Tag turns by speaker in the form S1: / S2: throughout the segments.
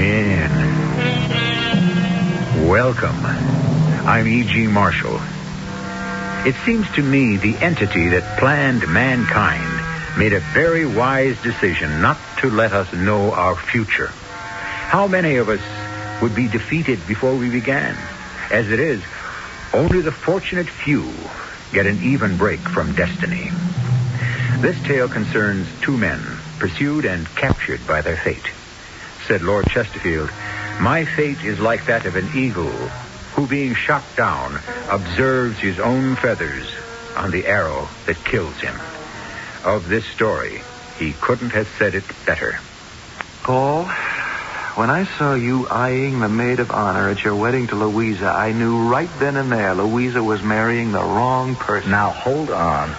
S1: in. Welcome. I'm E.G. Marshall. It seems to me the entity that planned mankind made a very wise decision not to let us know our future. How many of us would be defeated before we began? As it is, only the fortunate few get an even break from destiny. This tale concerns two men pursued and captured by their fate. Said Lord Chesterfield, "My fate is like that of an eagle who, being shot down, observes his own feathers on the arrow that kills him." Of this story, he couldn't have said it better.
S2: Paul, when I saw you eyeing the maid of honor at your wedding to Louisa, I knew right then and there Louisa was marrying the wrong person.
S3: Now, hold on.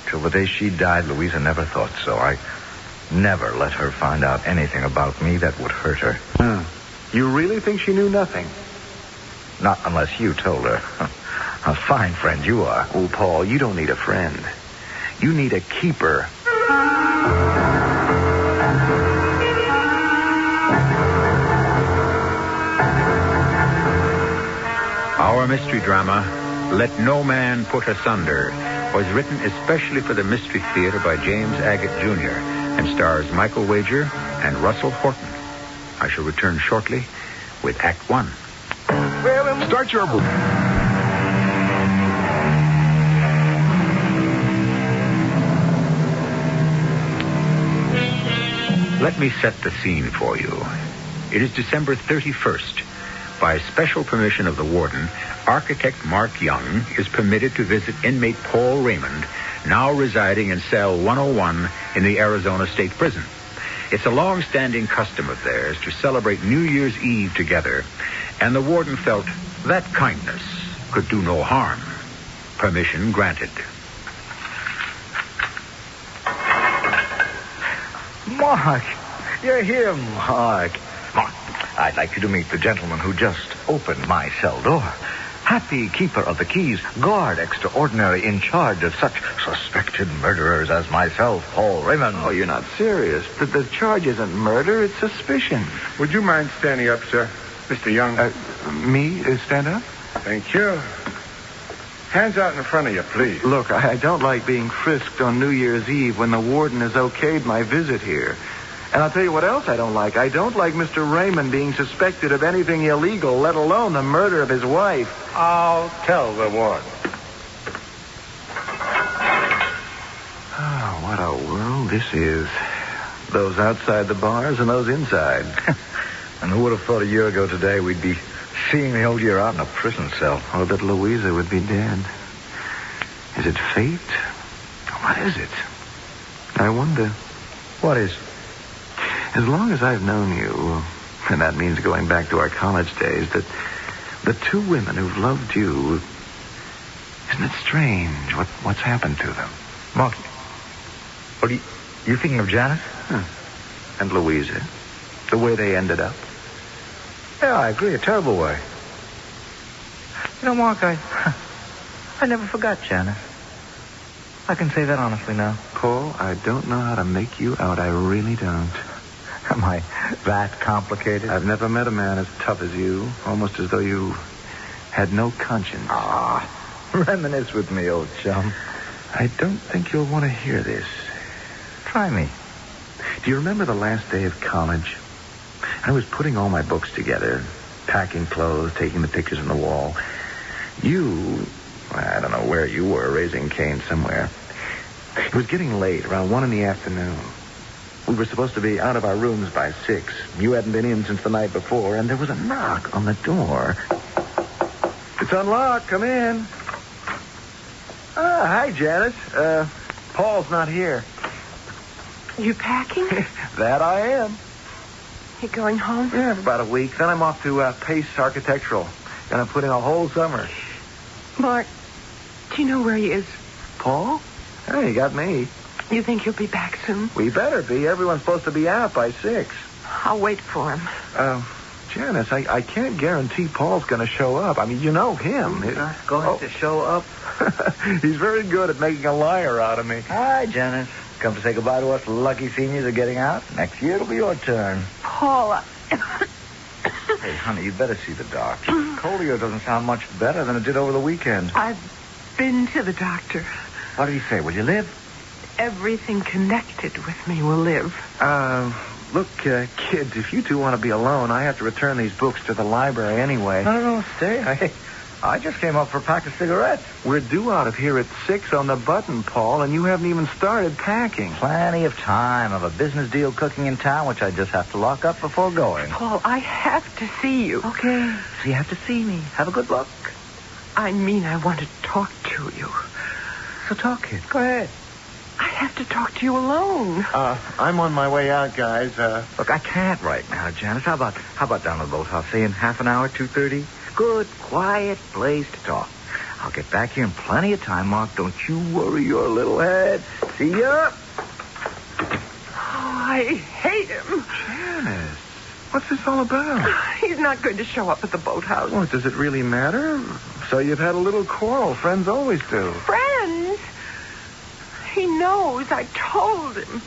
S3: Till the day she died, Louisa never thought so. I never let her find out anything about me that would hurt her.
S2: You really think she knew nothing?
S3: Not unless you told her. A fine friend you are.
S2: Oh, Paul, you don't need a friend. You need a keeper.
S1: Our mystery drama, Let No Man Put Asunder, was written especially for the Mystery Theater by James Agate Jr. and stars Michael Wager and Russell Horton. I shall return shortly with Act 1.
S4: Start your...
S1: Let me set the scene for you. It is December 31st. By special permission of the warden, architect Mark Young is permitted to visit inmate Paul Raymond, now residing in cell 101 in the Arizona State Prison. It's a long-standing custom of theirs to celebrate New Year's Eve together, and the warden felt that kindness could do no harm. Permission granted.
S3: Mark, you're here, Mark. Mark, I'd like you to meet the gentleman who just opened my cell door. Happy keeper of the keys, guard extraordinary in charge of such suspected murderers as myself, Paul Raymond.
S2: Oh, you're not serious. The charge isn't murder, it's suspicion.
S4: Would you mind standing up, sir? Mr. Young.
S2: Me? Stand up?
S4: Thank you. Hands out in front of you, please.
S2: Look, I don't like being frisked on New Year's Eve when the warden has okayed my visit here. And I'll tell you what else I don't like. I don't like Mr. Raymond being suspected of anything illegal, let alone the murder of his wife.
S4: I'll tell the warden.
S2: Oh, what a world this is. Those outside the bars and those inside.
S3: And who would have thought a year ago today we'd be seeing the old year out in a prison cell?
S2: Oh, that Louisa would be dead. Is it fate? What is it? I wonder.
S3: What is?
S2: As long as I've known you, and that means going back to our college days, that the two women who've loved you, isn't it strange what's happened to them?
S3: Mark, what are you thinking of Janice?
S2: And Louisa, the way they ended up.
S3: Yeah, I agree, a terrible way. You know, Mark, I never forgot Janice. I can say that honestly now.
S2: Paul, I don't know how to make you out. I really don't.
S3: Am I that complicated?
S2: I've never met a man as tough as you, almost as though you had no conscience.
S3: Reminisce with me, old chum.
S2: I don't think you'll want to hear this.
S3: Try me.
S2: Do you remember the last day of college? I was putting all my books together, packing clothes, taking the pictures on the wall. You, I don't know where you were, raising Cain somewhere. It was getting late, around 1 p.m. We were supposed to be out of our rooms by 6. You hadn't been in since the night before, and there was a knock on the door. It's unlocked. Come in. Hi, Janice. Paul's not here.
S5: You packing?
S2: That I am.
S5: You going home?
S2: Yeah, for about a week. Then I'm off to Pace Architectural. Gonna put in a whole summer.
S5: Mark, do you know where he is?
S2: Paul? Hey, you got me.
S5: You think he'll be back soon?
S2: We better be. Everyone's supposed to be out by 6.
S5: I'll wait for him.
S2: Janice, I can't guarantee Paul's going to show up. I mean, you know him.
S3: He's not going to show up?
S2: He's very good at making a liar out of me.
S3: Hi, Janice. Come to say goodbye to us lucky seniors are getting out. Next year it'll be your turn.
S5: Paul,
S3: Hey, honey, you'd better see the doctor. Colio doesn't sound much better than it did over the weekend.
S5: I've been to the doctor.
S3: What did he say? Will you live?
S5: Everything connected with me will live.
S2: Look, kids, if you two want to be alone, I have to return these books to the library anyway.
S3: No, stay. I just came up for a pack of cigarettes.
S2: We're due out of here at 6 on the button, Paul, and you haven't even started packing.
S3: Plenty of time. I have a business deal cooking in town, which I just have to lock up before going.
S5: Paul, I have to see you.
S3: Okay, so you have to see me. Have a good look.
S5: I mean, I want to talk to you.
S3: So talk, kid. Go ahead.
S5: I have to talk to you alone.
S2: I'm on my way out, guys.
S3: Look, I can't right now, Janice. How about down to the boathouse, say in half an hour, 2:30? Good, quiet place to talk. I'll get back here in plenty of time, Mark. Don't you worry your little head. See ya.
S5: Oh, I hate him.
S2: Janice, what's this all about?
S5: He's not going to show up at the boathouse.
S2: Well, does it really matter? So you've had a little quarrel. Friends always do.
S5: Friends? He knows. I told him.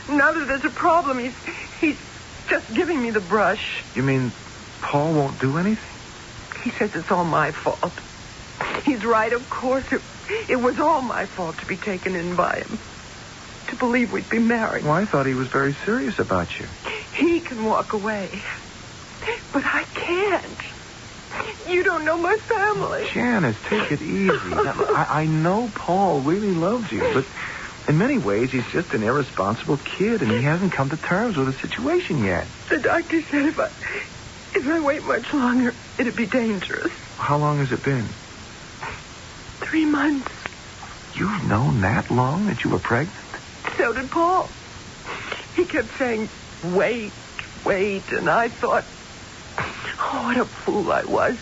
S5: Now that there's a problem, he's just giving me the brush.
S2: You mean Paul won't do anything?
S5: He says it's all my fault. He's right, of course. It was all my fault to be taken in by him. To believe we'd be married.
S2: Well, I thought he was very serious about you.
S5: He can walk away. But I can't. You don't know my family.
S2: Janice, take it easy. I know Paul really loves you, but in many ways he's just an irresponsible kid, and he hasn't come to terms with the situation yet.
S5: The doctor said if I wait much longer, it'd be dangerous.
S2: How long has it been?
S5: 3 months.
S2: You've known that long that you were pregnant?
S5: So did Paul. He kept saying, wait, and I thought, oh, what a fool I was.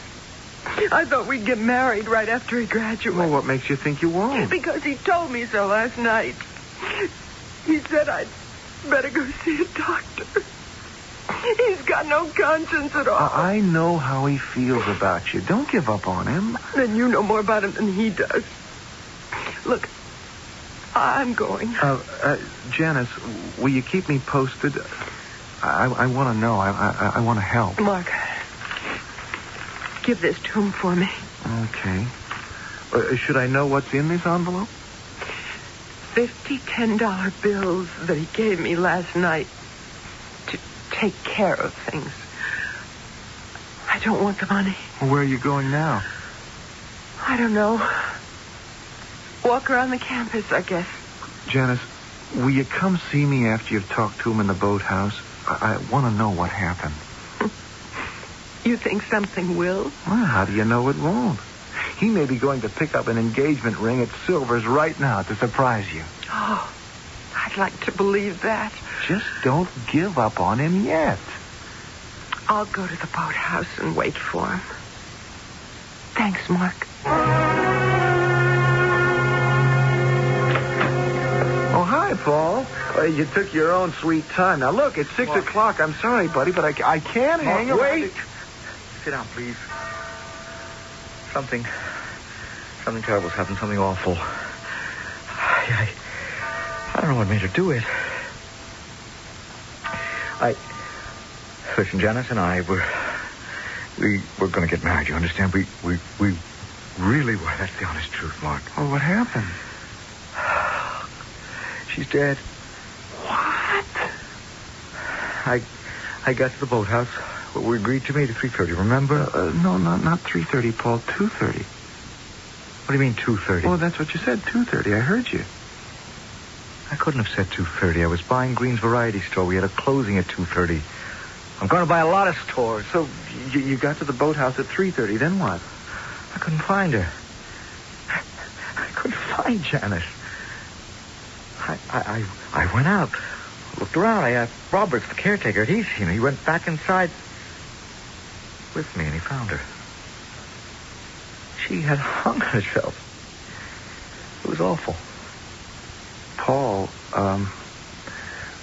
S5: I thought we'd get married right after he graduated.
S2: Well, what makes you think you won't?
S5: Because he told me so last night. He said I'd better go see a doctor. He's got no conscience at all.
S2: I know how he feels about you. Don't give up on him.
S5: Then you know more about him than he does. Look, I'm going.
S2: Janice, will you keep me posted? I want to know. I want to help.
S5: Mark, give this to him for me.
S2: Okay. Should I know what's in this envelope?
S5: 50 $10 bills that he gave me last night to take care of things. I don't want the money.
S2: Well, where are you going now?
S5: I don't know. Walk around the campus, I guess.
S2: Janice, will you come see me after you've talked to him in the boathouse? I want to know what happened.
S5: You think something will?
S2: Well, how do you know it won't? He may be going to pick up an engagement ring at Silver's right now to surprise you.
S5: Oh, I'd like to believe that.
S2: Just don't give up on him yet.
S5: I'll go to the boathouse and wait for him. Thanks, Mark.
S2: Oh, hi, Paul. You took your own sweet time. Now, look, it's 6 o'clock. I'm sorry, buddy, but I can't hang around.
S3: Wait. Sit down, please. Something terrible's happened. Something awful. I don't know what made her do it. Listen, Janice and I, we're going to get married, you understand? We really were. That's the honest truth, Mark.
S2: Well, what happened?
S3: She's dead.
S2: What?
S3: I got to the boathouse. We agreed to meet at 3:30, remember?
S2: No, not 3:30, Paul. 2:30.
S3: What do you mean 2:30?
S2: Well, that's what you said, 2:30. I heard you.
S3: I couldn't have said 2:30. I was buying Green's Variety Store. We had a closing at 2:30. I'm going to buy a lot of stores.
S2: So you got to the boathouse at 3:30. Then what?
S3: I couldn't find her. I couldn't find Janice. I went out, looked around. I asked Roberts, the caretaker. He's seen her. He went back inside with me, and he found her. She had hung herself. It was awful.
S2: Paul,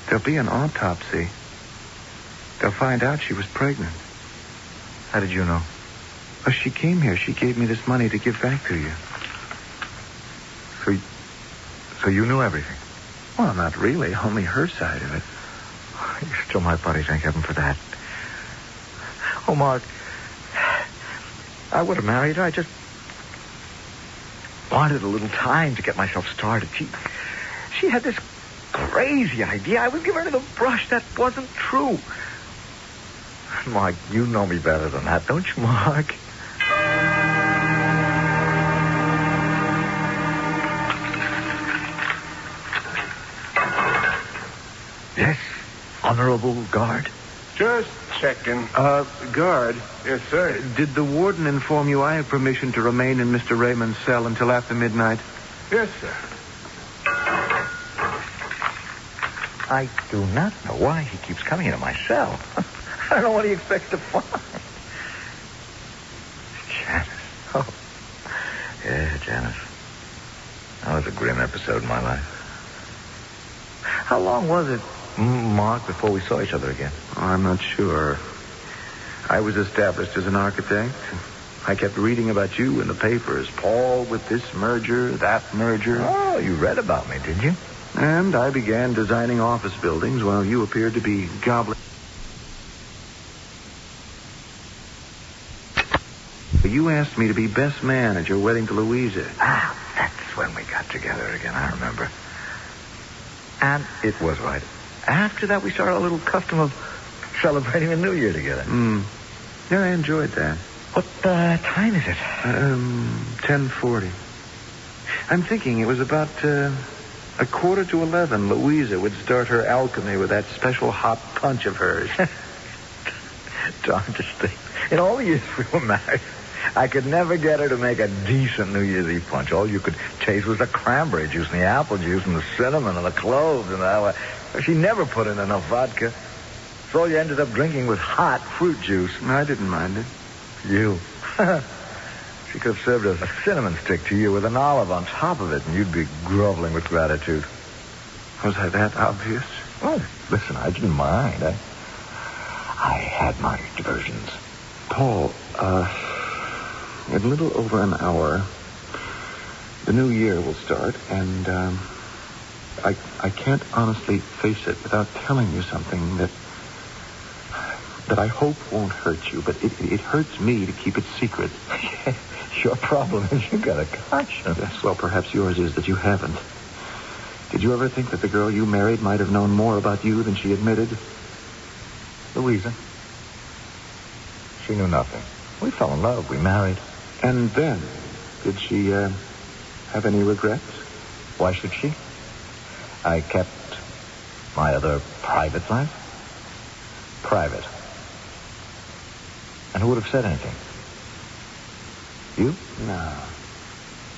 S2: there'll be an autopsy. They'll find out she was pregnant.
S3: How did you know?
S2: Oh, she came here. She gave me this money to give back to you.
S3: So you knew everything?
S2: Well, not really. Only her side of it.
S3: You're still my buddy, thank heaven for that. Oh, Mark, I would have married her. I just wanted a little time to get myself started. She had this crazy idea I was giving her the brush. That wasn't true. Mark, you know me better than that, don't you, Mark? Yes, Honorable Guard.
S4: Just checking.
S2: Guard.
S4: Yes, sir.
S2: Did the warden inform you I have permission to remain in Mr. Raymond's cell until after midnight?
S4: Yes, sir.
S3: I do not know why he keeps coming into my cell. I don't know what he expects to find. Janice. Oh. Yeah, Janice. That was a grim episode in my life. How long was it, Mark, before we saw each other again?
S2: Oh, I'm not sure. I was established as an architect. I kept reading about you in the papers. Paul with this merger, that merger.
S3: Oh, you read about me, did you?
S2: And I began designing office buildings while you appeared to be gobbling. You asked me to be best man at your wedding to Louisa.
S3: Ah, that's when we got together again, I remember. And it was right. After that, we started a little custom of celebrating the New Year together.
S2: Yeah, I enjoyed that.
S3: What time is it?
S2: 10:40. I'm thinking it was about 11:15. Louisa would start her alchemy with that special hot punch of hers.
S3: Darndest thing. In all the years we were married, I could never get her to make a decent New Year's Eve punch. All you could taste was the cranberry juice and the apple juice and the cinnamon and the cloves and the... She never put in enough vodka. So all you ended up drinking was hot fruit juice.
S2: I didn't mind it.
S3: You. She could have served a cinnamon stick to you with an olive on top of it, and you'd be groveling with gratitude.
S2: Was I that obvious?
S3: Well, listen, I didn't mind. I had my diversions.
S2: Paul, in a little over an hour, the new year will start, and I can't honestly face it without telling you something that I hope won't hurt you, but it hurts me to keep it secret.
S3: Your problem is you got a conscience.
S2: Yes, well, perhaps yours is that you haven't. Did you ever think that the girl you married might have known more about you than she admitted?
S3: Louisa. She knew nothing. We fell in love. We married.
S2: And then, did she have any regrets?
S3: Why should she? I kept my other private life private. And who would have said anything? You?
S2: No.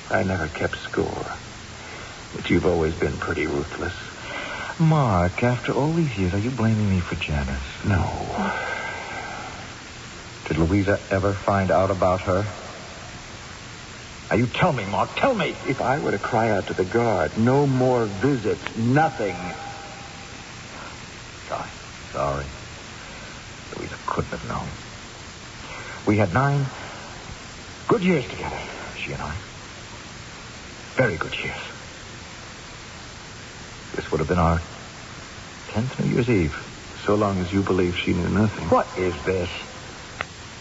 S2: I never kept score. But you've always been pretty ruthless.
S3: Mark, after all these years, are you blaming me for Janice?
S2: No.
S3: Did Louisa ever find out about her? Now, you tell me, Mark, tell me.
S2: If I were to cry out to the guard, no more visits, nothing.
S3: Sorry. Louisa couldn't have known. We had 9 good years together, she and I. Very good years. This would have been our 10th New Year's Eve.
S2: So long as you believe she knew nothing.
S3: What is this?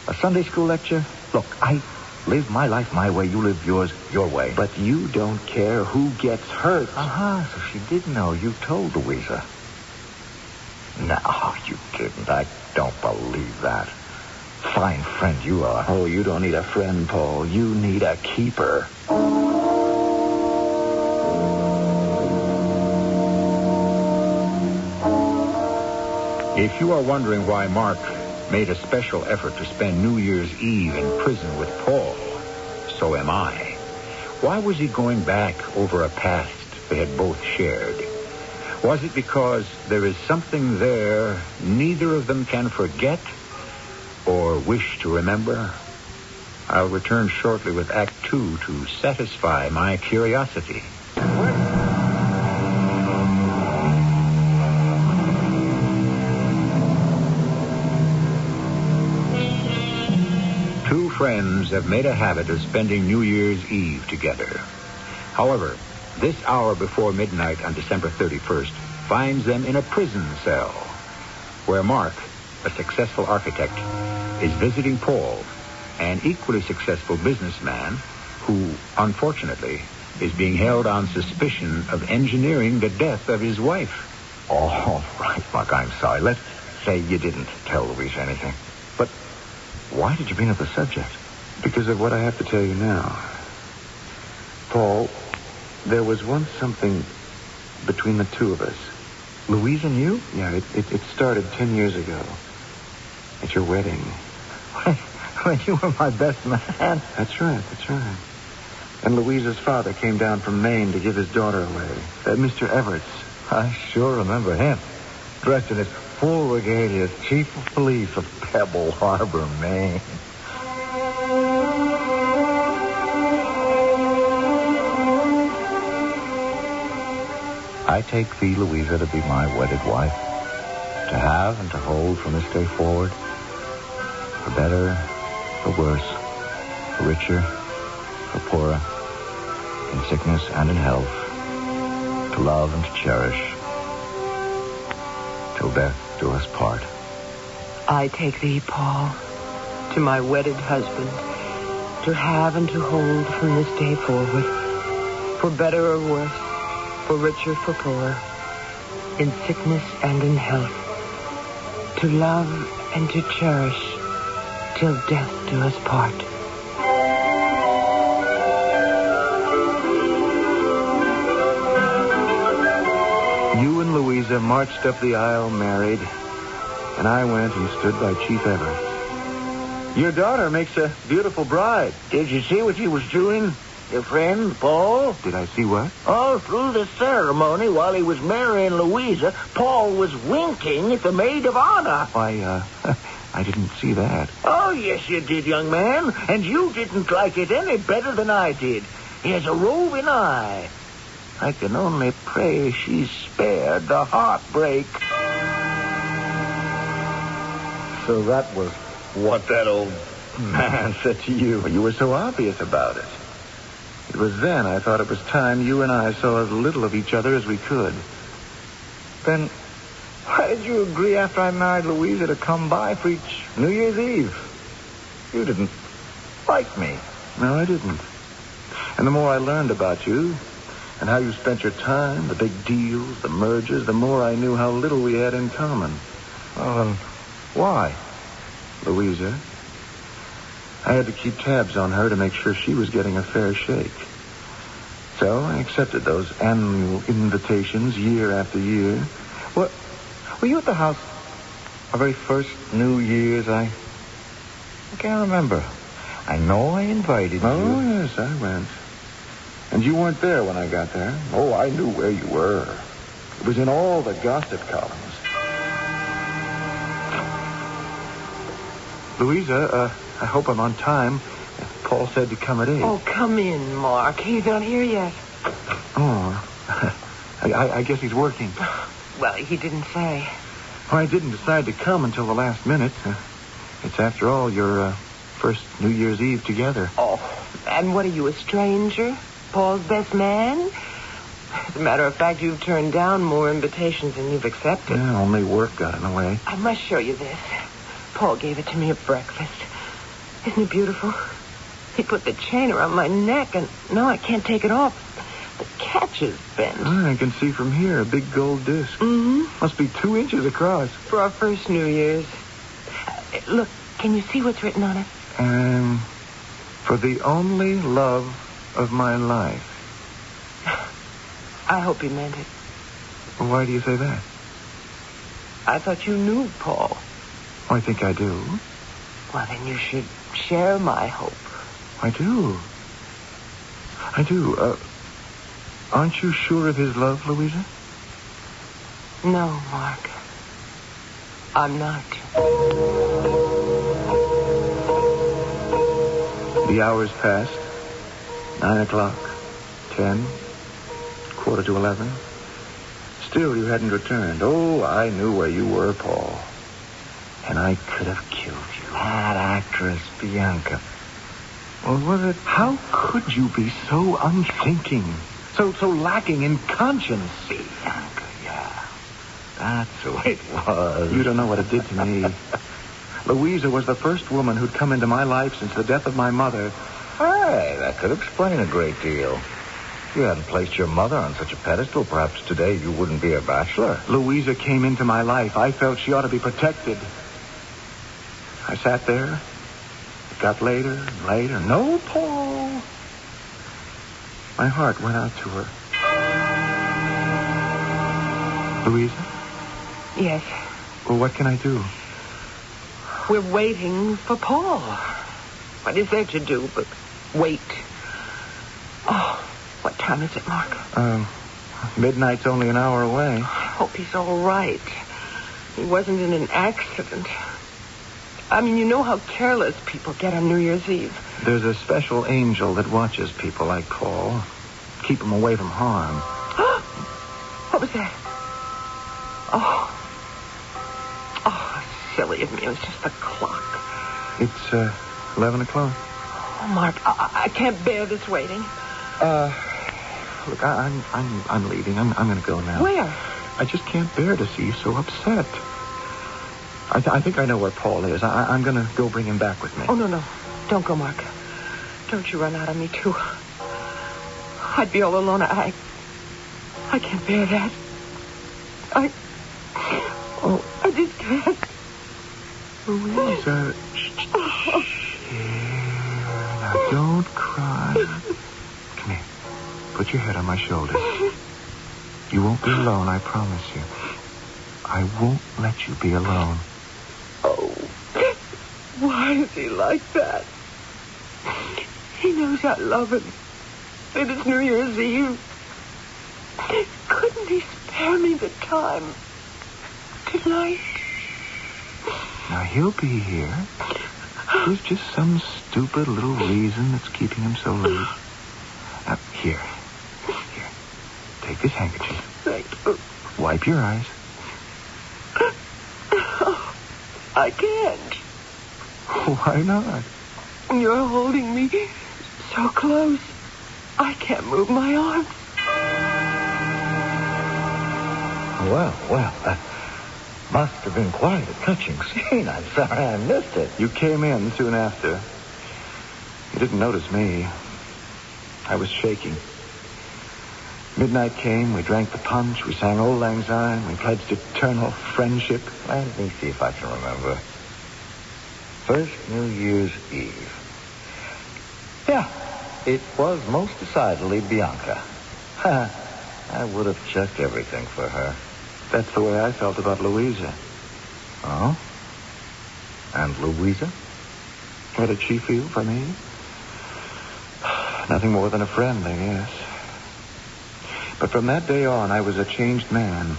S3: A Sunday school lecture? Look, I live my life my way. You live yours your way.
S2: But you don't care who gets hurt.
S3: So she did know. You told Louisa. No, you didn't. I don't believe that. Fine friend you are.
S2: Oh, you don't need a friend, Paul. You need a keeper.
S1: If you are wondering why Mark made a special effort to spend New Year's Eve in prison with Paul, so am I. Why was he going back over a past they had both shared? Was it because there is something there neither of them can forget or wish to remember? I'll return shortly with Act 2 to satisfy my curiosity. Two friends have made a habit of spending New Year's Eve together. However, this hour before midnight on December 31st finds them in a prison cell where Mark, a successful architect, is visiting Paul, an equally successful businessman who, unfortunately, is being held on suspicion of engineering the death of his wife.
S3: All right, Mark, I'm sorry. Let's say you didn't tell Louise anything. But why did you bring up the subject?
S2: Because of what I have to tell you now. Paul, there was once something between the two of us.
S3: Louise and you?
S2: Yeah, it started 10 years ago. At your wedding.
S3: When you were my best man.
S2: That's right. And Louisa's father came down from Maine to give his daughter away. Mr. Everett's.
S3: I sure remember him. Dressed in his full regalia as chief of police of Pebble Harbor, Maine. I take thee, Louisa, to be my wedded wife, to have and to hold from this day forward, for better, for worse, for richer, for poorer, in sickness and in health, to love and to cherish, till death do us part.
S5: I take thee, Paul, to my wedded husband, to have and to hold from this day forward, for better or worse, for richer, for poorer, in sickness and in health, to love and to cherish, till death do us part.
S2: You and Louisa marched up the aisle married, and I went and stood by Chief Everett. Your daughter makes a beautiful bride.
S6: Did you see what he was doing? Your friend, Paul?
S2: Did I see what?
S6: All through the ceremony, while he was marrying Louisa, Paul was winking at the maid of honor.
S2: Why, I didn't see that.
S6: Oh, yes, you did, young man. And you didn't like it any better than I did. He has a roving eye. I can only pray she's spared the heartbreak.
S3: So that was what that old man said to you.
S2: Well, you were so obvious about it. It was then I thought it was time you and I saw as little of each other as we could.
S3: Then why did you agree after I married Louisa to come by for each New Year's Eve? You didn't like me.
S2: No, I didn't. And the more I learned about you and how you spent your time, the big deals, the mergers, the more I knew how little we had in common.
S3: Well, then why?
S2: Louisa. I had to keep tabs on her to make sure she was getting a fair shake. So I accepted those annual invitations year after year.
S3: What? Were you at the house our very first New Year's? I can't remember. I know I invited you.
S2: Oh, yes, I went. And you weren't there when I got there. Oh, I knew where you were. It was in all the gossip columns. Louisa, I hope I'm on time. Paul said to come at 8.
S5: Oh, come in, Mark. He's not here yet.
S2: Oh, I guess he's working.
S5: Well, he didn't say.
S2: Well, I didn't decide to come until the last minute. It's, after all, your first New Year's Eve together.
S5: Oh, and what are you, a stranger? Paul's best man? As a matter of fact, you've turned down more invitations than you've accepted.
S2: Yeah, only work got in the way.
S5: I must show you this. Paul gave it to me at breakfast. Isn't it beautiful? He put the chain around my neck, and now I can't take it off. The catch is bent.
S2: I can see from here a big gold disc.
S5: Mm-hmm.
S2: Must be 2 inches across.
S5: For our first New Year's. Look, can you see what's written on it?
S2: For the only love of my life.
S5: I hope he meant it.
S2: Why do you say that?
S5: I thought you knew Paul.
S2: I think I do.
S5: Well, then you should share my hope.
S2: I do. Aren't you sure of his love, Louisa?
S5: No, Mark. I'm not.
S2: The hours passed. 9 o'clock, 10, 11:15. Still, you hadn't returned. Oh, I knew where you were, Paul. And I could have killed you.
S3: That actress, Bianca. Well, was it?
S2: How could you be so unthinking? So lacking in conscience?
S3: Bianca, yeah. That's who it was.
S2: You don't know what it did to me. Louisa was the first woman who'd come into my life since the death of my mother.
S3: Hey, that could explain a great deal. If you hadn't placed your mother on such a pedestal, perhaps today you wouldn't be a bachelor.
S2: Louisa came into my life. I felt she ought to be protected. I sat there. It got later and later. No, Paul. My heart went out to her. Louisa?
S5: Yes.
S2: Well, what can I do?
S5: We're waiting for Paul. What is there to do but wait? Oh, what time is it, Mark?
S2: Midnight's only an hour away.
S5: I hope he's all right. He wasn't in an accident. I mean, you know how careless people get on New Year's Eve.
S2: There's a special angel that watches people like Paul. Keep them away from harm.
S5: What was that? Oh, silly of me. It was just the clock.
S2: It's 11 o'clock.
S5: Oh, Mark, I can't bear this waiting.
S2: Look, I'm leaving. I'm going to go now.
S5: Where?
S2: I just can't bear to see you so upset. I think I know where Paul is. I'm going to go bring him back with me.
S5: Oh, no. Don't go, Mark. Don't you run out on me, too. I'd be all alone. I can't bear that. I just can't.
S2: Louisa, now don't cry. Come here. Put your head on my shoulder. You won't be alone, I promise you. I won't let you be alone.
S5: Oh, why is he like that? He knows I love him. And it's New Year's Eve. Couldn't he spare me the time tonight?
S2: Now, he'll be here. There's just some stupid little reason that's keeping him so late. Now, here. Take this handkerchief.
S5: Thank you.
S2: Wipe your eyes.
S5: I can't.
S2: Why not?
S5: You're holding me so close. I can't move my arms.
S3: Well, that must have been quite a touching scene. I'm sorry I missed it.
S2: You came in soon after. You didn't notice me. I was shaking. Midnight came, we drank the punch, we sang Old Lang Syne, we pledged eternal friendship.
S3: Let me see if I can remember. First New Year's Eve. Yeah, it was most decidedly Bianca. I would have chucked everything for her.
S2: That's the way I felt about Louisa.
S3: Oh? And Louisa?
S2: How did she feel for me? Nothing more than a friend, I guess. But from that day on, I was a changed man.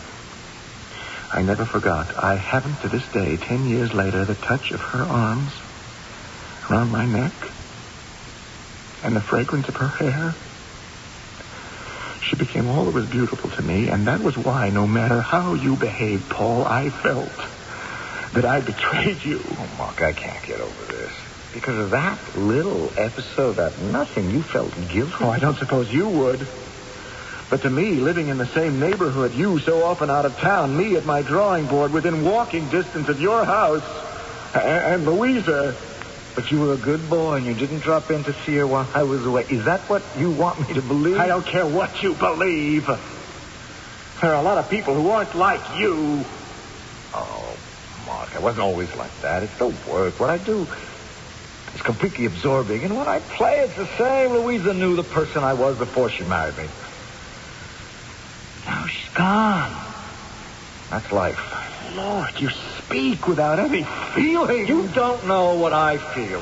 S2: I never forgot. I haven't to this day, 10 years later, the touch of her arms around my neck and the fragrance of her hair. She became all that was beautiful to me, and that was why, no matter how you behaved, Paul, I felt that I betrayed you.
S3: Oh, Mark, I can't get over this. Because of that little episode, that nothing, you felt guilty.
S2: Oh, I don't suppose you would. But to me, living in the same neighborhood, you so often out of town, me at my drawing board within walking distance of your house, and Louisa.
S3: But you were a good boy and you didn't drop in to see her while I was away. Is that what you want me to believe?
S2: I don't care what you believe. There are a lot of people who aren't like you.
S3: Oh, Mark, I wasn't always like that. It's the work. What I do is completely absorbing. And when I play, it's the same. Louisa knew the person I was before she married me. Now she's gone. That's life.
S2: Lord, you speak without any feeling.
S3: You don't know what I feel.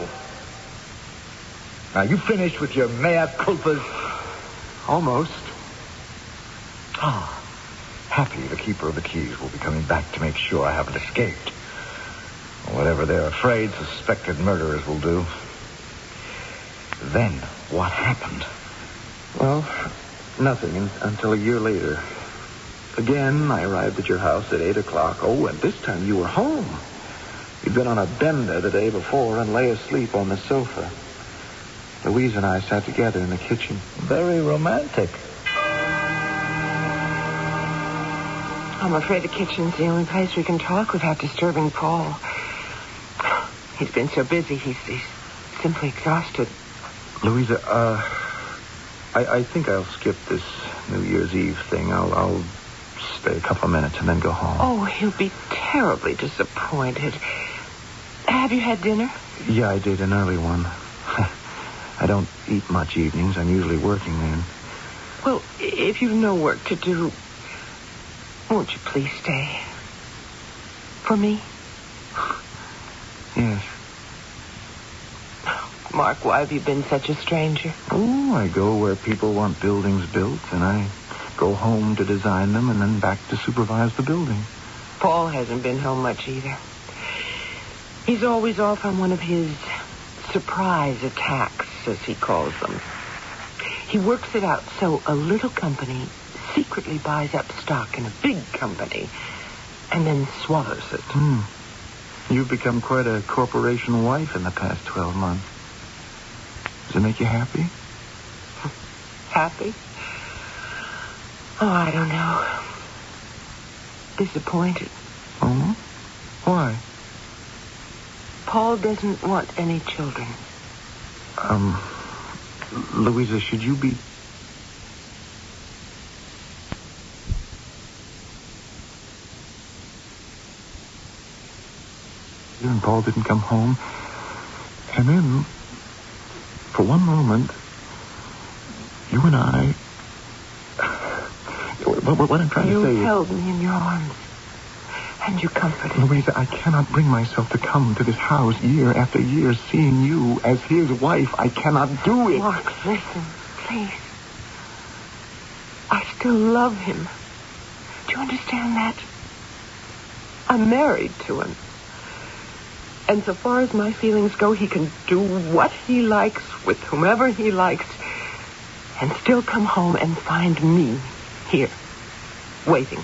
S3: Now, you finished with your mea culpas?
S2: Almost.
S3: Happy the keeper of the keys will be coming back to make sure I haven't escaped. Whatever they're afraid suspected murderers will do. Then, what happened?
S2: Well, nothing until a year later. Again, I arrived at your house at 8 o'clock. Oh, and this time you were home. You'd been on a bender the day before and lay asleep on the sofa. Louise and I sat together in the kitchen.
S3: Very romantic.
S5: I'm afraid the kitchen's the only place we can talk without disturbing Paul. He's been so busy, he's simply exhausted.
S2: Louisa, I think I'll skip this New Year's Eve thing. I'll stay a couple of minutes and then go home.
S5: Oh, he'll be terribly disappointed. Have you had dinner?
S2: Yeah, I did, an early one. I don't eat much evenings. I'm usually working then.
S5: Well, if you've no work to do, won't you please stay? For me?
S2: Yes.
S5: Mark, why have you been such a stranger?
S2: Oh, I go where people want buildings built, and I go home to design them and then back to supervise the building.
S5: Paul hasn't been home much either. He's always off on one of his surprise attacks, as he calls them. He works it out so a little company secretly buys up stock in a big company and then swallows it.
S2: You've become quite a corporation wife in the past 12 months. Does it make you happy?
S5: Happy? Oh, I don't know. Disappointed.
S2: Oh? Why?
S5: Paul doesn't want any children.
S2: Louisa, should you be... And Paul didn't come home. And then, for one moment, you and I... What I'm trying to say is...
S5: You held me in your arms, and you comforted me.
S2: Louisa, I cannot bring myself to come to this house year after year seeing you as his wife. I cannot do it.
S5: Mark, listen, please. I still love him. Do you understand that? I'm married to him. And so far as my feelings go, he can do what he likes with whomever he likes and still come home and find me here, waiting.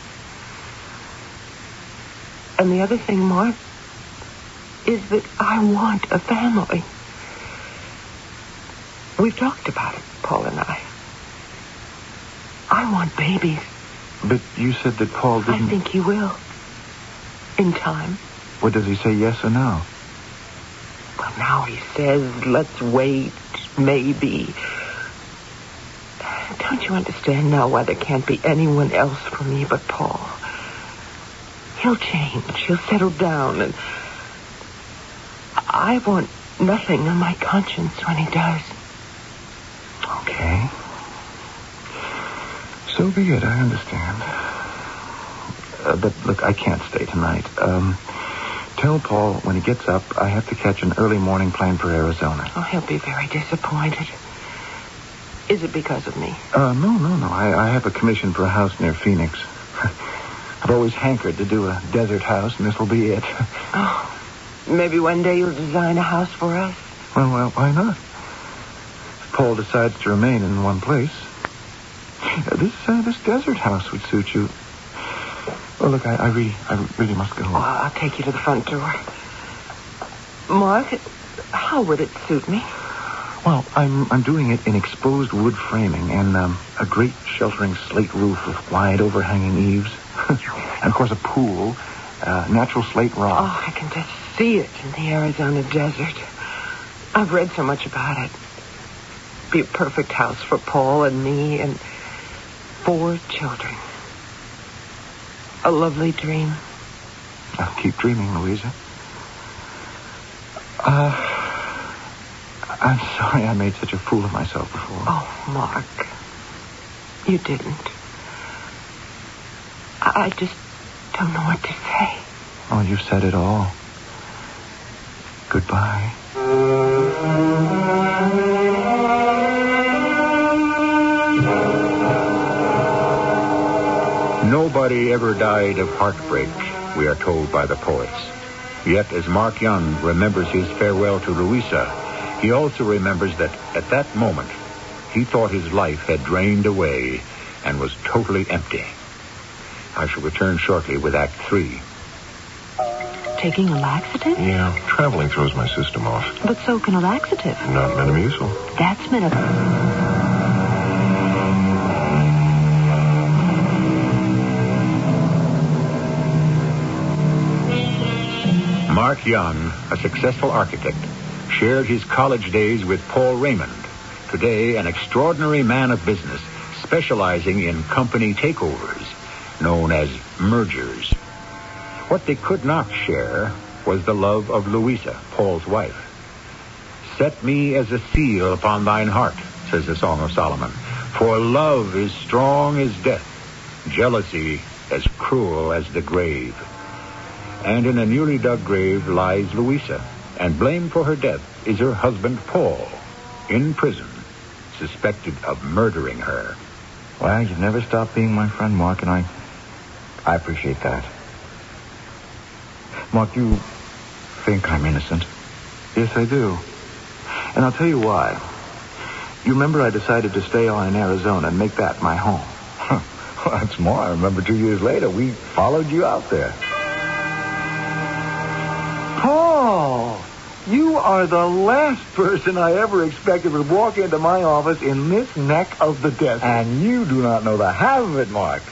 S5: And the other thing, Mark, is that I want a family. We've talked about it, Paul and I. I want babies.
S2: But you said that Paul didn't...
S5: I think he will. In time.
S2: What does he say, yes or no?
S5: Well, now he says, let's wait, maybe. Don't you understand now why there can't be anyone else for me but Paul? He'll change. He'll settle down. And I want nothing on my conscience when he does.
S2: Okay. So be it. I understand. But look, I can't stay tonight. Tell Paul when he gets up, I have to catch an early morning plane for Arizona.
S5: Oh, he'll be very disappointed. Is it because of me?
S2: No. I have a commission for a house near Phoenix. I've always hankered to do a desert house, and this will be it.
S5: Oh, maybe one day you'll design a house for us.
S2: Well, why not? If Paul decides to remain in one place, this desert house would suit you. Well, look, I really must go.
S5: Oh, I'll take you to the front door. Mark, how would it suit me?
S2: Well, I'm doing it in exposed wood framing and a great sheltering slate roof with wide overhanging eaves. And, of course, a pool, natural slate rock.
S5: Oh, I can just see it in the Arizona desert. I've read so much about it. Be a perfect house for Paul and me and 4 children. A lovely dream.
S2: I'll keep dreaming, Louisa. I'm sorry I made such a fool of myself before.
S5: Oh, Mark. You didn't. I just don't know what to say.
S2: Oh, you've said it all. Goodbye.
S1: Nobody ever died of heartbreak, we are told by the poets. Yet, as Mark Young remembers his farewell to Louisa, he also remembers that at that moment, he thought his life had drained away and was totally empty. I shall return shortly with Act 3.
S7: Taking a laxative?
S8: Yeah, traveling throws my system off.
S7: But so can a laxative.
S8: Not Metamucil.
S7: That's Metamucil.
S1: Mark Young, a successful architect, shared his college days with Paul Raymond, today an extraordinary man of business specializing in company takeovers, known as mergers. What they could not share was the love of Louisa, Paul's wife. Set me as a seal upon thine heart, says the Song of Solomon, for love is strong as death, jealousy as cruel as the grave. And in a newly dug grave lies Louisa, and blamed for her death is her husband Paul, in prison, suspected of murdering her.
S3: Well, you've never stopped being my friend, Mark, and I appreciate that. Mark, you think I'm innocent?
S2: Yes, I do. And I'll tell you why. You remember I decided to stay on in Arizona and make that my home.
S3: Well, that's more. I remember 2 years later, we followed you out there.
S2: Paul, you are the last person I ever expected would walk into my office in this neck of the desert.
S3: And you do not know the half of it, Mark.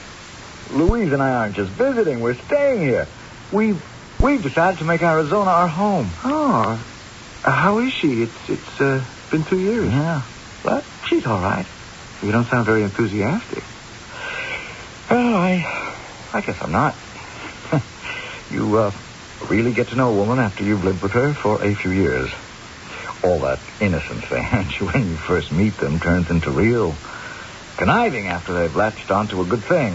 S3: Louise and I aren't just visiting. We're staying here. We've decided to make Arizona our home.
S2: Oh, how is she? It's been 2 years.
S3: Yeah, but she's all right.
S2: You don't sound very enthusiastic.
S3: Well, I guess I'm not. You really get to know a woman after you've lived with her for a few years. All that innocence they hand you when you first meet them turns into real conniving after they've latched onto a good thing.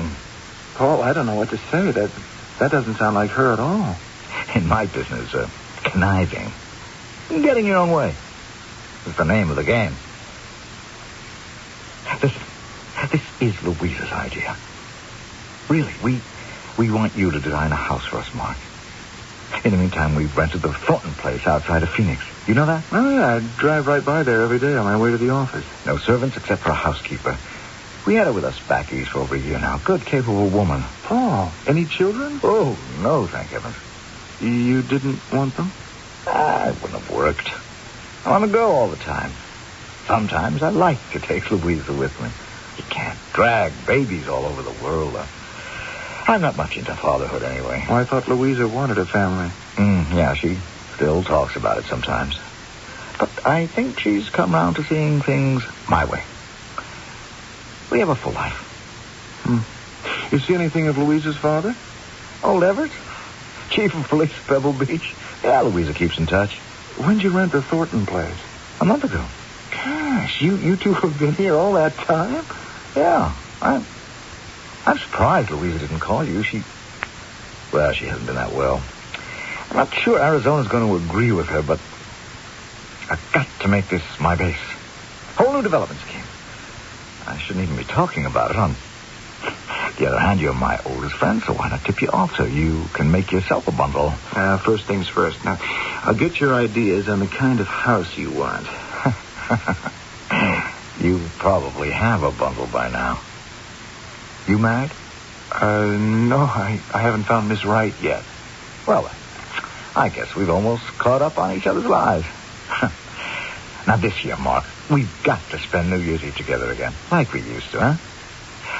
S2: Paul, I don't know what to say. That doesn't sound like her at all.
S3: In my business, conniving, getting your own way, is the name of the game. This is Louisa's idea. Really, we want you to design a house for us, Mark. In the meantime, we've rented the Thornton place outside of Phoenix. You know that?
S2: Oh, yeah. I drive right by there every day on my way to the office.
S3: No servants except for a housekeeper. We had her with us back east for over a year now. Good, capable woman.
S2: Paul, any children?
S3: Oh, no, thank heavens.
S2: You didn't want them?
S3: It wouldn't have worked. I want to go all the time. Sometimes I like to take Louisa with me. You can't drag babies all over the world. I'm not much into fatherhood anyway.
S2: Well, I thought Louisa wanted a family.
S3: Yeah, she still talks about it sometimes. But I think she's come round to seeing things my way. We have a full life.
S2: You see anything of Louisa's father?
S3: Old Everett? Chief of police of Pebble Beach? Yeah, Louisa keeps in touch.
S2: When'd you rent the Thornton place?
S3: A month ago.
S2: Gosh, you two have been here all that time?
S3: Yeah, I'm surprised Louisa didn't call you. She hasn't been that well. I'm not sure Arizona's going to agree with her, but I've got to make this my base. Whole new development scheme. I shouldn't even be talking about it. On the other hand, you're my oldest friend, so why not tip you off so you can make yourself a bundle?
S2: First things first. Now, I'll get your ideas on the kind of house you want.
S3: You probably have a bundle by now. You married?
S2: No, I haven't found Miss Wright yet.
S3: Well, I guess we've almost caught up on each other's lives. Now, this year, Mark, we've got to spend New Year's Eve together again, like we used to, huh?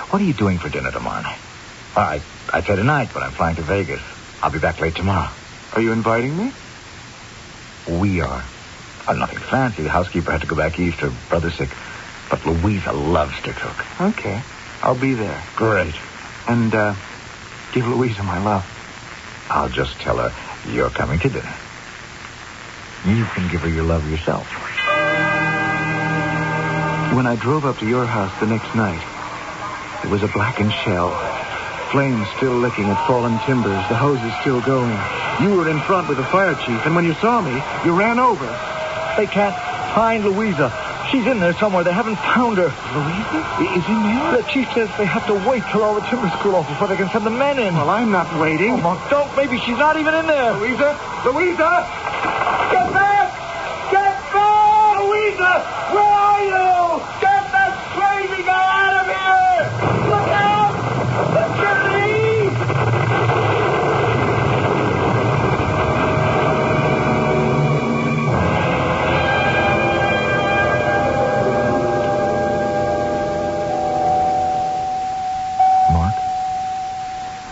S3: What are you doing for dinner tomorrow night? I'd say tonight, but I'm flying to Vegas. I'll be back late tomorrow.
S2: Are you inviting me?
S3: We are. Nothing fancy. The housekeeper had to go back east. Her brother's sick. But Louisa loves to cook.
S2: Okay. I'll be there.
S3: Great.
S2: And, give Louisa my love.
S3: I'll just tell her you're coming to dinner. You can give her your love yourself.
S2: When I drove up to your house the next night, it was a blackened shell. Flames still licking at fallen timbers, the hoses still going. You were in front with the fire chief, and when you saw me, you ran over.
S3: They can't find Louisa. She's in there somewhere. They haven't found her.
S2: Louisa? Is in there?
S3: The chief says they have to wait till all the timbers cool off before they can send the men in.
S2: Well, I'm not waiting.
S3: Oh, Mark, don't. Maybe she's not even in there.
S2: Louisa? Louisa!
S6: Get back! Get back! Louisa! Where are you? Get that crazy guy out of here! Look out! The chimney!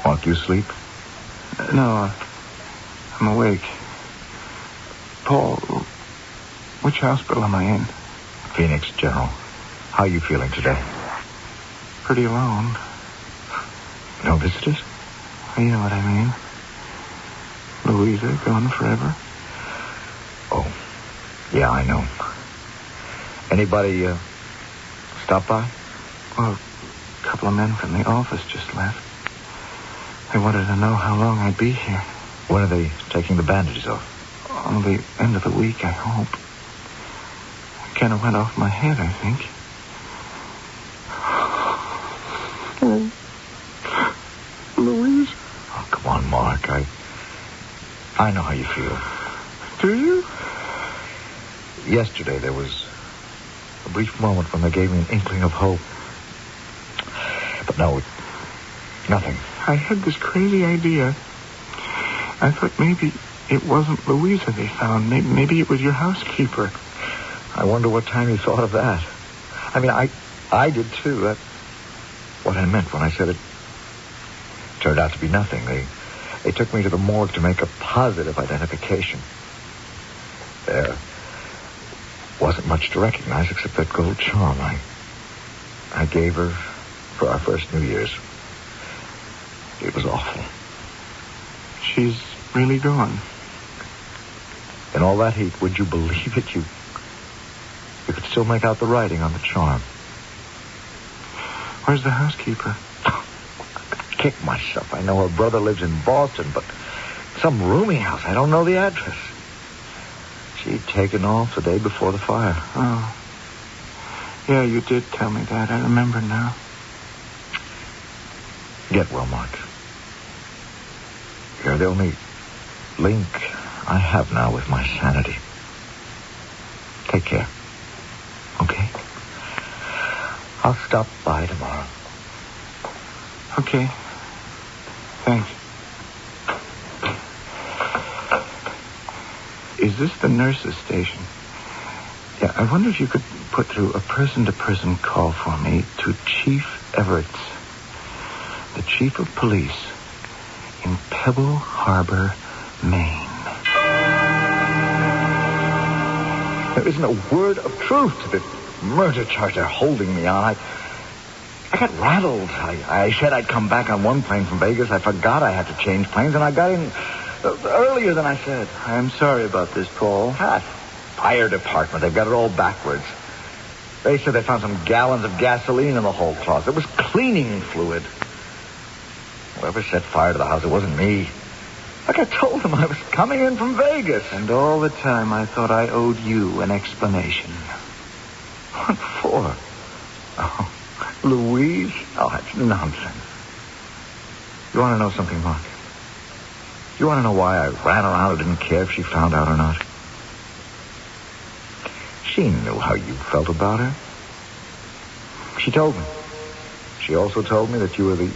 S3: Mark, you sleep?
S2: No, I'm awake.
S4: Paul, which hospital am I in?
S3: Phoenix, General. How are you feeling today?
S4: Pretty alone.
S3: No visitors?
S4: You know what I mean. Louisa gone forever.
S3: Oh, yeah, I know. Anybody stop by?
S4: Well, a couple of men from the office just left. They wanted to know how long I'd be here.
S3: When are they taking the bandages off?
S4: On the end of the week, I hope. It kind of went off my head, I think. Louise?
S3: Oh, come on, Mark. I know how you feel.
S4: Do you?
S3: Yesterday, there was a brief moment when they gave me an inkling of hope. But no, nothing.
S4: I had this crazy idea. I thought maybe it wasn't Louisa they found. Maybe it was your housekeeper.
S3: I wonder what time you thought of that. I mean, I did too. That's what I meant when I said it turned out to be nothing. They took me to the morgue to make a positive identification. There wasn't much to recognize except that gold charm I gave her for our first New Year's. It was awful.
S4: She's really gone.
S3: In all that heat, would you believe it? You could still make out the writing on the charm.
S4: Where's the housekeeper?
S3: Kick myself. I know her brother lives in Boston, but some rooming house. I don't know the address. She'd taken off the day before the fire.
S4: Oh. Yeah, you did tell me that. I remember now.
S3: Get well, Mark. You're the only link I have now with my sanity. Take care. Okay? I'll stop by tomorrow.
S4: Okay. Thanks. Is this the nurse's station? Yeah, I wonder if you could put through a person-to-person call for me to Chief Everett, the chief of police in Pebble Harbor, Maine.
S3: There isn't a word of truth to this murder charge they're holding me on. I got rattled. I said I'd come back on one plane from Vegas. I forgot I had to change planes, and I got in earlier than I said.
S4: I'm sorry about this, Paul.
S3: God, fire department. They've got it all backwards. They said they found some gallons of gasoline in the whole closet. It was cleaning fluid. Whoever set fire to the house, it wasn't me. Like I told them, I was coming in from Vegas.
S4: And all the time I thought I owed you an explanation.
S3: What for? Oh, Louise? Oh, that's nonsense. You want to know something, Mark? You want to know why I ran around and didn't care if she found out or not? She knew how you felt about her. She told me. She also told me that you were the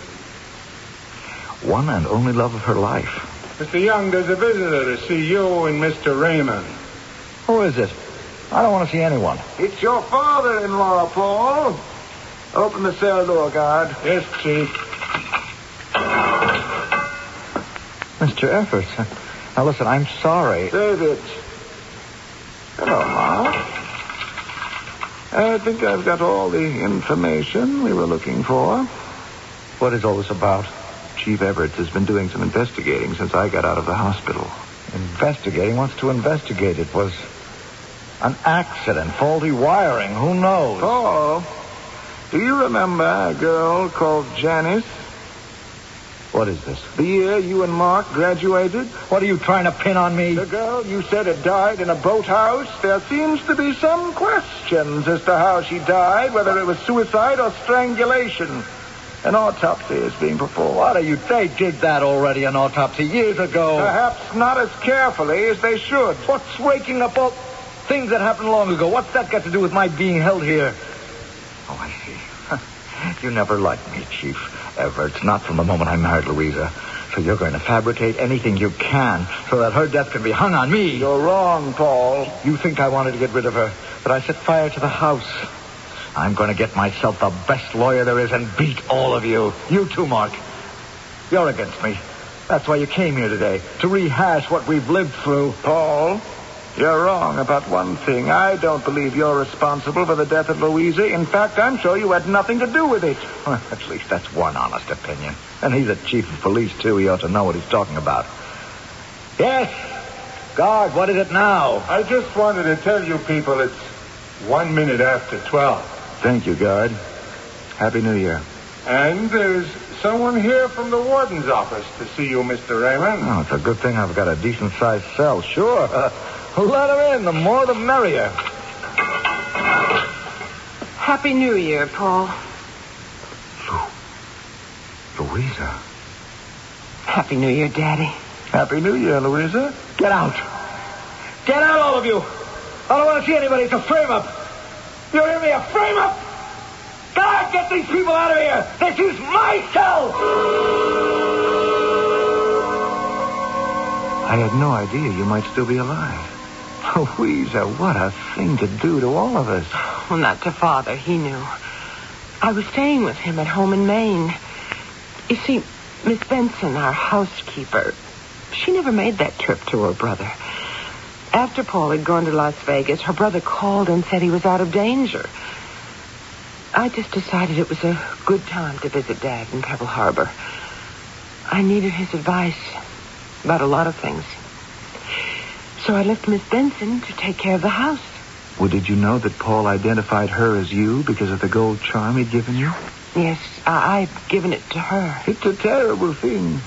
S3: one and only love of her life.
S4: Mr. Young, there's a visitor to see you and Mr. Raymond.
S3: Who is it? I don't want to see anyone.
S4: It's your father-in-law, Paul. Open the cell door, guard. Yes, Chief.
S3: Mr. Everett. Now, listen, I'm sorry.
S4: David. Hello, Mark. I think I've got all the information we were looking for.
S3: What is all this about?
S4: Chief Everett has been doing some investigating since I got out of the hospital.
S3: Investigating? Wants to investigate. It was an accident, faulty wiring. Who knows?
S4: Paul, do you remember a girl called Janice?
S3: What is this?
S4: The year you and Mark graduated?
S3: What are you trying to pin on me?
S4: The girl you said had died in a boathouse? There seems to be some questions as to how she died, whether it was suicide or strangulation. An autopsy is being performed.
S3: What are you? They did that already, an autopsy, years ago.
S4: Perhaps not as carefully as they should.
S3: What's raking up all things that happened long ago? What's that got to do with my being held here? Oh, I see. You never liked me, Chief Everett. Not from the moment I married Louisa. So you're going to fabricate anything you can so that her death can be hung on me.
S4: You're wrong, Paul.
S3: You think I wanted to get rid of her, but I set fire to the house. I'm going to get myself the best lawyer there is and beat all of you. You too, Mark. You're against me. That's why you came here today, to rehash what we've lived through.
S4: Paul, You're wrong about one thing. I don't believe you're responsible for the death of Louisa. In fact, I'm sure you had nothing to do with it.
S3: Well, at least that's one honest opinion. And he's a chief of police, too. He ought to know what he's talking about. Yes. Guard, what is it now?
S8: I just wanted to tell you people it's 1 minute after 12.
S4: Thank you, guard. Happy New Year.
S8: And there's someone here from the warden's office to see you, Mr. Raymond.
S3: Oh, it's a good thing I've got a decent-sized cell. Sure. Let her in. The more, the merrier.
S5: Happy New Year, Paul.
S3: Louisa.
S5: Happy New Year, Daddy.
S4: Happy New Year, Louisa.
S3: Get out. Get out, all of you. I don't want to see anybody. It's a frame-up. You hear me? A frame-up. God, get these people out of here. This is my cell.
S4: I had no idea you might still be alive. Louisa, what a thing to do to all of us.
S5: Well, not to Father. He knew. I was staying with him at home in Maine. You see, Miss Benson, our housekeeper, she never made that trip to her brother. After Paul had gone to Las Vegas, her brother called and said he was out of danger. I just decided it was a good time to visit Dad in Pebble Harbor. I needed his advice about a lot of things. So I left Miss Benson to take care of the house.
S4: Well, did you know that Paul identified her as you because of the gold charm he'd given you?
S5: Yes, I'd given it to her.
S4: It's a terrible thing.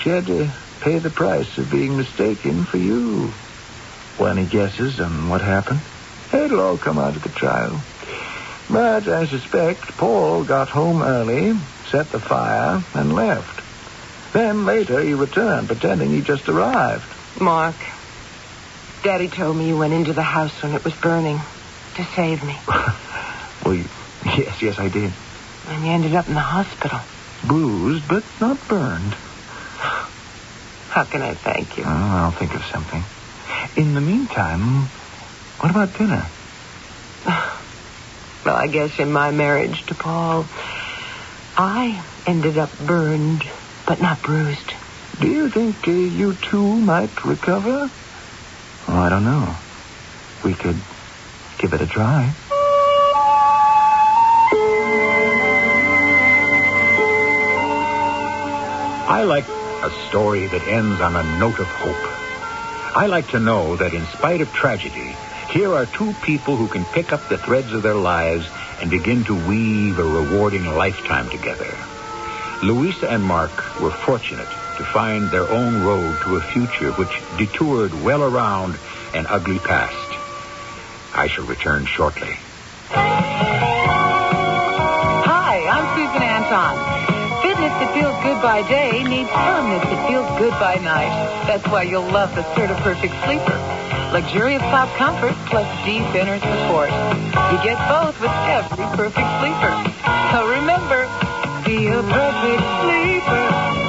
S4: She had to pay the price of being mistaken for you. Well, any guesses on what happened? It'll all come out at the trial. But I suspect Paul got home early, set the fire, and left. Then later he returned, pretending he just arrived.
S5: Mark, Daddy told me you went into the house when it was burning to save me.
S4: Well, yes, I did.
S5: And you ended up in the hospital.
S4: Bruised, but not burned.
S5: How can I thank you?
S4: Oh, I'll think of something. In the meantime, what about dinner?
S5: Well, I guess in my marriage to Paul, I ended up burned, but not bruised.
S4: Do you think you two might recover? Oh, I don't know. We could give it a try.
S1: I like a story that ends on a note of hope. I like to know that in spite of tragedy, here are two people who can pick up the threads of their lives and begin to weave a rewarding lifetime together. Louisa and Mark were fortunate to find their own road to a future which detoured well around an ugly past. I shall return shortly.
S9: Hi, I'm Susan Anton. Fitness that feels good by day needs firmness that feels good by night. That's why you'll love the Serta Perfect Sleeper. Luxurious soft comfort plus deep inner support. You get both with every perfect sleeper. So remember, be a perfect sleeper.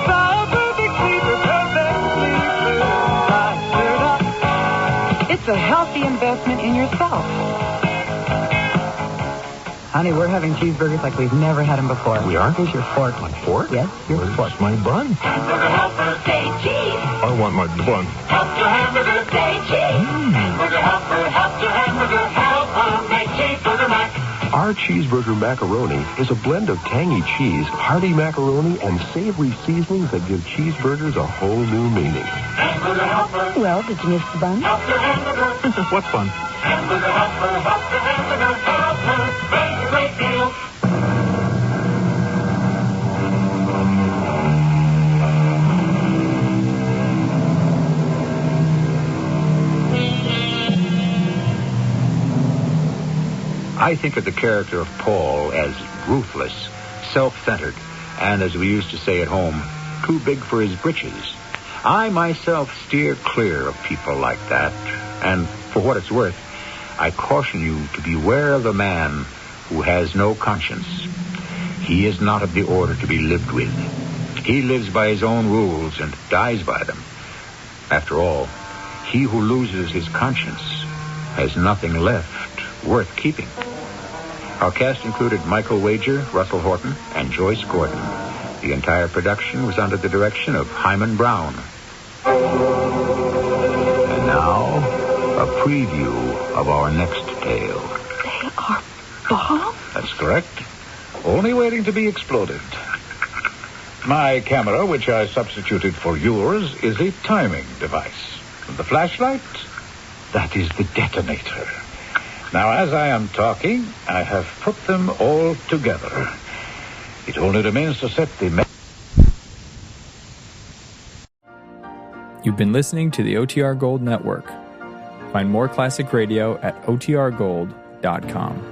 S9: Try a perfect sleeper, perfect sleeper. By Serta. It's a healthy investment in yourself.
S10: Honey, we're having cheeseburgers like we've never had them before.
S8: We are?
S10: Here's your fork.
S8: My fork?
S10: Yes, your fork.
S8: Where's my bun?
S11: Hamburger helper, say cheese.
S8: I want my bun.
S11: Help your hamburger, say cheese. Hamburger helper, help your hamburger, helper, make cheeseburger mac.
S8: Our cheeseburger macaroni is a blend of tangy cheese, hearty macaroni, and savory seasonings that give cheeseburgers a whole new meaning.
S11: Hamburger helper,
S10: Well, did you miss the bun?
S11: help your hamburger.
S8: What fun?
S11: Hamburger helper, help your hamburger, helper, make a great meal.
S1: I think of the character of Paul as ruthless, self-centered, and, as we used to say at home, too big for his britches. I myself steer clear of people like that, and for what it's worth, I caution you to beware of the man who has no conscience. He is not of the order to be lived with. He lives by his own rules and dies by them. After all, he who loses his conscience has nothing left worth keeping. Our cast included Michael Wager, Russell Horton, and Joyce Gordon. The entire production was under the direction of Hyman Brown. And now, a preview of our next tale.
S7: They are bombs?
S12: That's correct. Only waiting to be exploded. My camera, which I substituted for yours, is a timing device. And the flashlight, that is the detonator. Now, as I am talking, I have put them all together. It only remains to set the...
S13: You've been listening to the OTR Gold Network. Find more classic radio at otrgold.com.